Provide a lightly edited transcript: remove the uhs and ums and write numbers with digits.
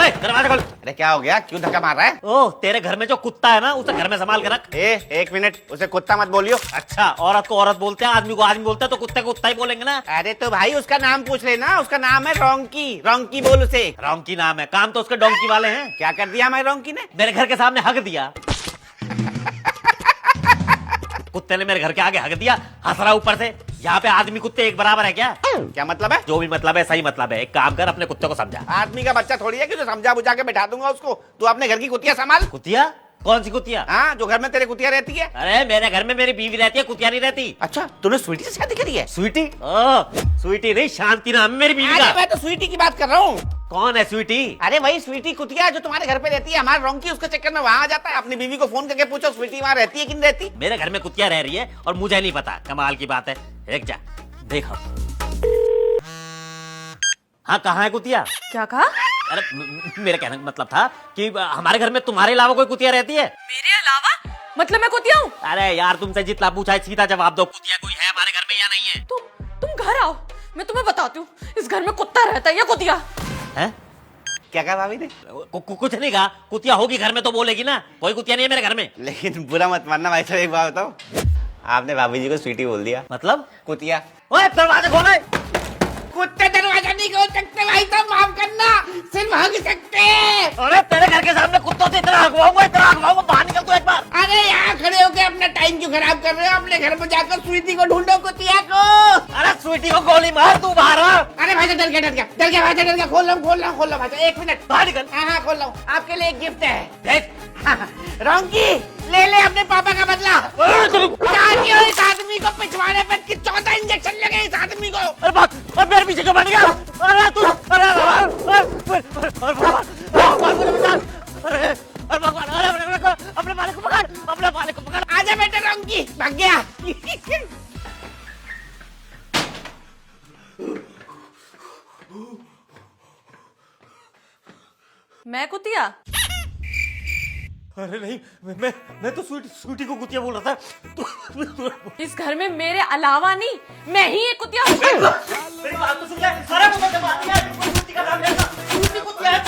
ओए दरवाजा खोल। अरे क्या हो गया, क्यों धक्का मार रहा है? ओह तेरे घर में जो कुत्ता है ना उसे घर में संभाल के रख। एक मिनट, उसे कुत्ता मत बोलियो। अच्छा, औरत को औरत बोलते हैं, आदमी को आदमी बोलते हैं, तो कुत्ते को कुत्ता ही बोलेंगे ना। अरे तो भाई उसका नाम पूछ लेना, उसका नाम है रोंकी। रोंकी बोल उसे। रोंकी नाम है, काम तो उसके डोंकी वाले हैं। क्या कर दिया हमारे रोंकी ने? मेरे घर के सामने हक दिया। कुत्ते ने मेरे घर के आगे हक दिया, हंस रहा ऊपर से। यहाँ पे आदमी कुत्ते एक बराबर है क्या? क्या मतलब है? जो भी मतलब है सही मतलब है। एक काम कर, अपने कुत्ते को समझा। आदमी का बच्चा थोड़ी है कि जो समझा बुझा के बैठा दूंगा उसको। तू अपने घर की कुतिया संभाल। कुतिया? कौन सी कुतिया? हाँ, जो घर में तेरे कुतिया रहती है। अरे मेरे घर में मेरी बीवी रहती है, कुतिया नहीं रहती। अच्छा, तूने स्वीटी से शादी करी है? स्वीटी? स्वीटी नहीं, शांति नाम है मेरी बीवी का। मैं तो स्वीटी की बात कर रहा हूँ। कौन है स्वीटी? अरे वही स्वीटी कुतिया जो तुम्हारे घर पे रहती है। हमारा रोंकी उसके चक्कर में वहाँ आ जाता है। अपनी बीवी को फोन करके पूछो स्वीटी वहाँ रहती है कि नहीं रहती। मेरे घर में कुतिया रह रही है और मुझे नहीं पता। कमाल की बात है। एक जा देखो। हाँ, कहाँ है कुतिया? क्या कहा? अरे मेरे कहने का मतलब था कि हमारे घर में तुम्हारे अलावा कोई कुतिया रहती है? मेरे अलावा? मतलब मैं कुतिया हूँ? अरे यार, तुमसे जितना पूछा है सीधा जवाब दो। कुतिया कोई है हमारे घर में या नहीं है? तुम घर आओ, मैं तुम्हें बताती हूँ इस घर में कुत्ता रहता है या कुतिया। है? क्या कहा भाभी ने? कुछ नहीं कहा। कुतिया होगी घर में तो बोलेगी ना। कोई कुतिया नहीं है मेरे घर में। लेकिन बुरा मत मानना भाई साहब, एक बात बताओ, आपने भाभी जी को स्वीटी बोल दिया। मतलब? कुतिया। ओए दरवाजा खोले। कुत्ते दरवाजा नहीं खोल सकते भाई साहब, माफ करना, सिर्फ हग सकते हैं। अरे तेरे घर के सामने कुत्तों से इतना हगवाऊंगा, बाहर निकल तू एक बार। अरे यहाँ खड़े होके अपना टाइम क्यों खराब कर रहे हो? अपने घर में जाकर स्वीटी को ढूंढो, कुतिया को। अरे स्वीटी को गोली मार, तू बाहर आ। अरे भाई साहब, डर गया भाई साहब, डर गया। खोल रहा हूँ भाई साहब, एक मिनट। बाहर निकल। हाँ खोल रहा हूँ। आपके लिए एक गिफ्ट है। देख। रोंकी, ले अपने पापा का बदला। जानिए, इस आदमी को पिछवाड़े पे 14 इंजेक्शन लगे इस आदमी को। अरे बात, अब मेरे पीछे क्यों बन गया? अरे तू, अरे अपने मालिक को पकड़, अपने मालिक को पकड़। आजा बेटा रोंकी, भाग गया। मैं कुतिया? अरे नहीं, मैं तो स्वीटी को कुतिया बोल रहा था। इस घर में मेरे अलावा नहीं, मैं ही एक कुतिया हूँ। मेरी बात तो सुन ले। अरे मुझे बात नहीं है, स्वीटी का नाम लेना। स्वीटी कुतिया है।